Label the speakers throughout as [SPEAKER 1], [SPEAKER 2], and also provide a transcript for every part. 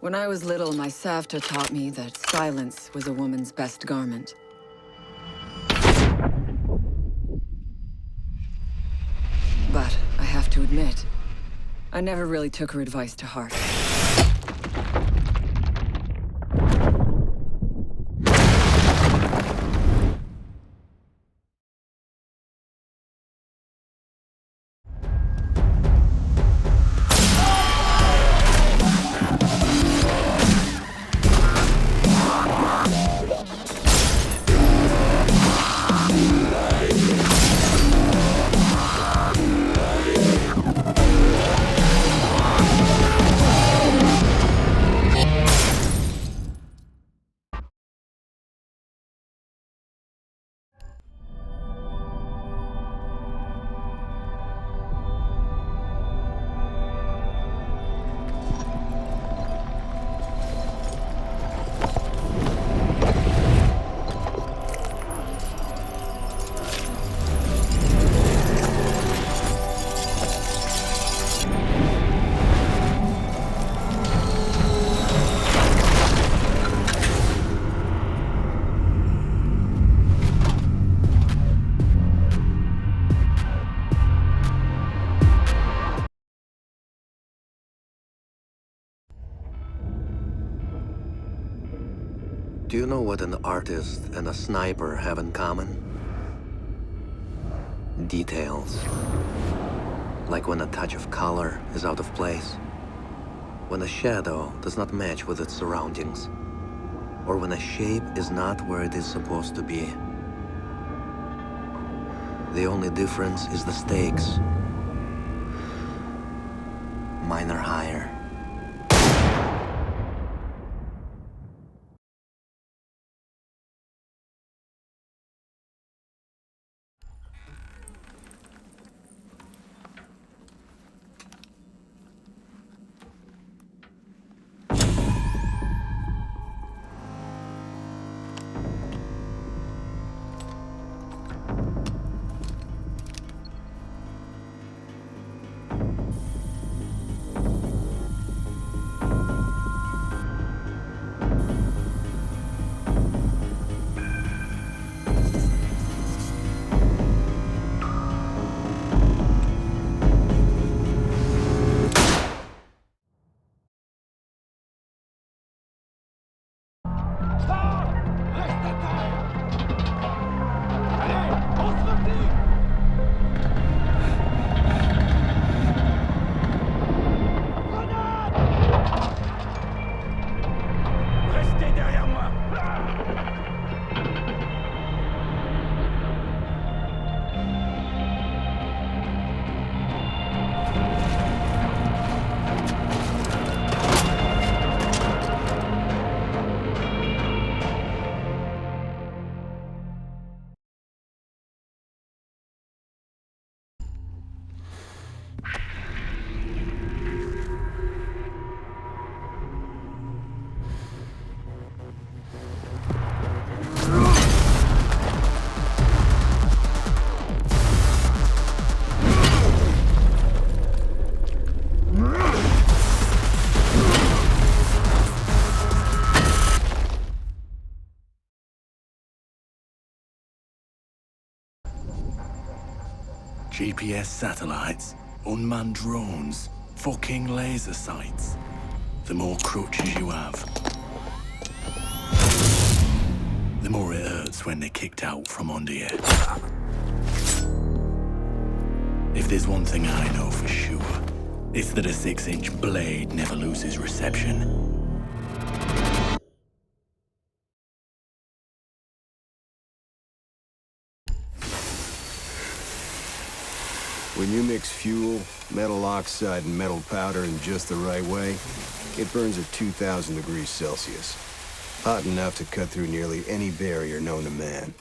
[SPEAKER 1] When I was little, my Savta taught me that silence was a woman's best garment. But I have to admit, I never really took her advice to heart.
[SPEAKER 2] Do you know what an artist and a sniper have in common? Details. Like when a touch of color is out of place, when a shadow does not match with its surroundings, or when a shape is not where it is supposed to be. The only difference is the stakes. Mine are higher.
[SPEAKER 3] GPS satellites, unmanned drones, fucking laser sights. The more crutches you have, the more it hurts when they're kicked out from under you. If there's one thing I know for sure, it's that a 6-inch blade never loses reception.
[SPEAKER 4] When you mix fuel, metal oxide, and metal powder in just the right way, it burns at 2,000 degrees Celsius. Hot enough to cut through nearly any barrier known to man.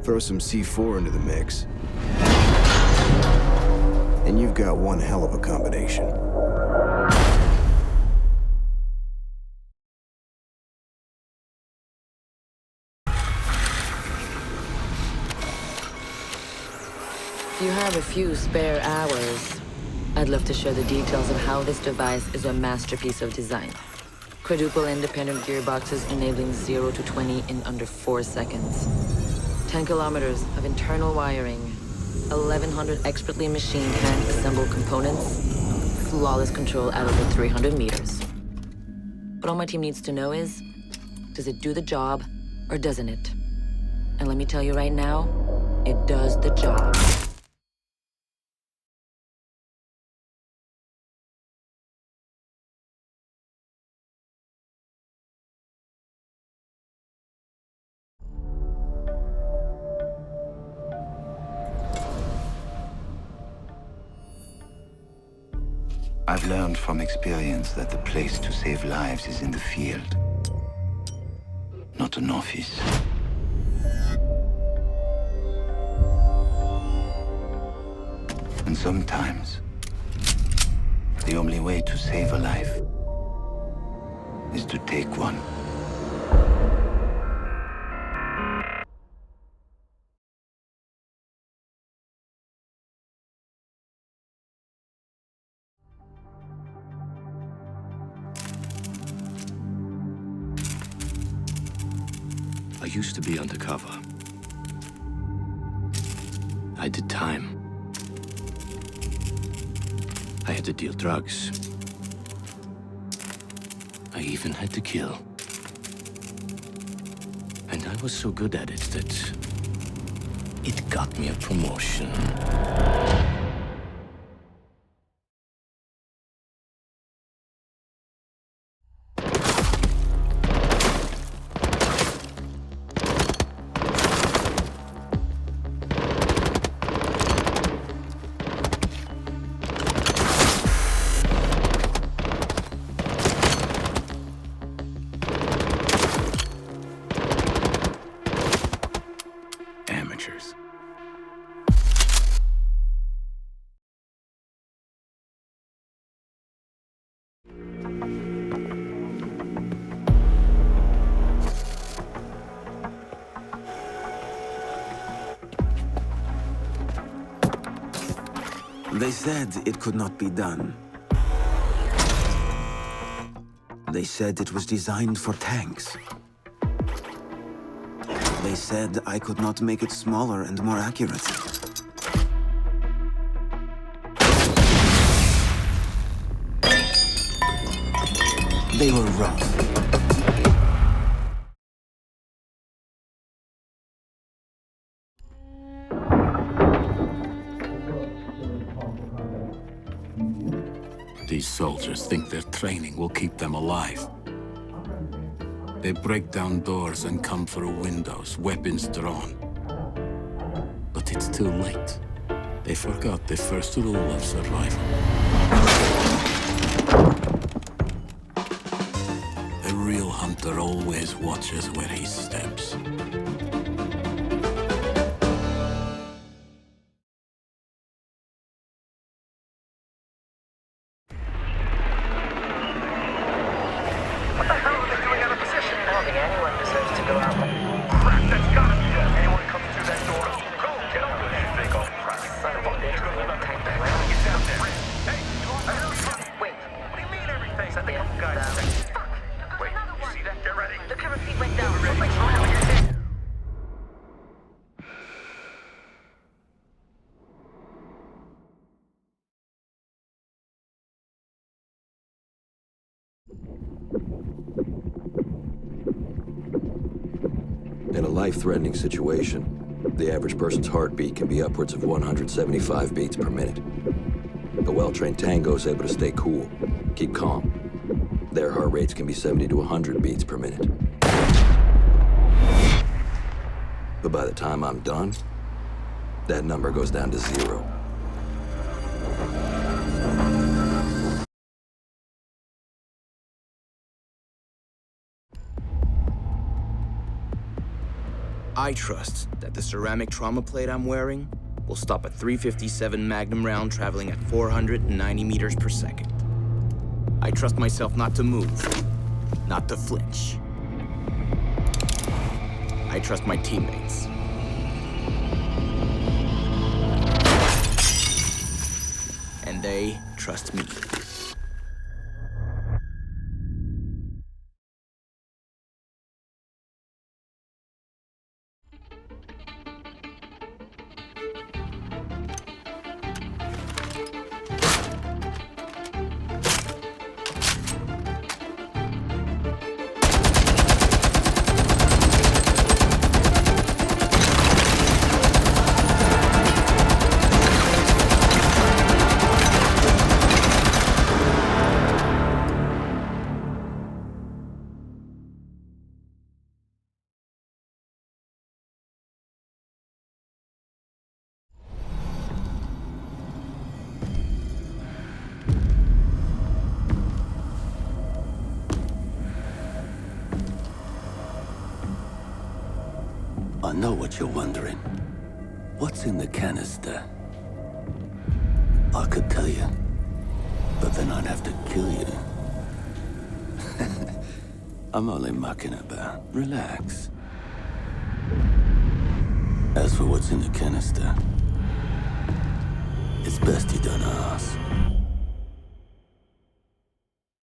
[SPEAKER 4] Throw some C4 into the mix, and you've got one hell of a combination.
[SPEAKER 1] If you have a few spare hours,
[SPEAKER 5] I'd love to share the details of how this device is a masterpiece of design. Quadruple independent gearboxes enabling 0 to 20 in under 4 seconds. 10 kilometers of internal wiring. 1,100 expertly machined hand-assembled components. Flawless control at over 300 meters. What all my team needs to know is, does it do the job or doesn't it? And let me tell you right now, it does the job.
[SPEAKER 6] I've learned from experience that the place to save lives is in the field, not an office. And sometimes, the only way to save a life is to take one.
[SPEAKER 3] I used to be undercover. I did time. I had to deal drugs. I even had to kill. And I was so good at it that it got me a promotion. Amateurs.
[SPEAKER 7] They said it could not be done. They said it was designed for tanks. They said I could not make it smaller and more accurate. They were wrong.
[SPEAKER 3] These soldiers think their training will keep them alive. They break down doors and come through windows, weapons drawn. But it's too late. They forgot the first rule of survival. A real hunter always watches where he steps.
[SPEAKER 8] In a life-threatening situation, the average person's heartbeat can be upwards of 175 beats per minute. A well-trained tango is able to stay cool, keep calm. Their heart rates can be 70 to 100 beats per minute. But by the time I'm done, that number goes down to 0.
[SPEAKER 9] I trust that the ceramic trauma plate I'm wearing will stop a .357 Magnum round traveling at 490 meters per second. I trust myself not to move, not to flinch. I trust my teammates. And they say, trust me.
[SPEAKER 6] I know what you're wondering. What's in the canister? I could tell you, but then I'd have to kill you. I'm only mucking about. Relax. As for what's in the canister, it's best you don't ask.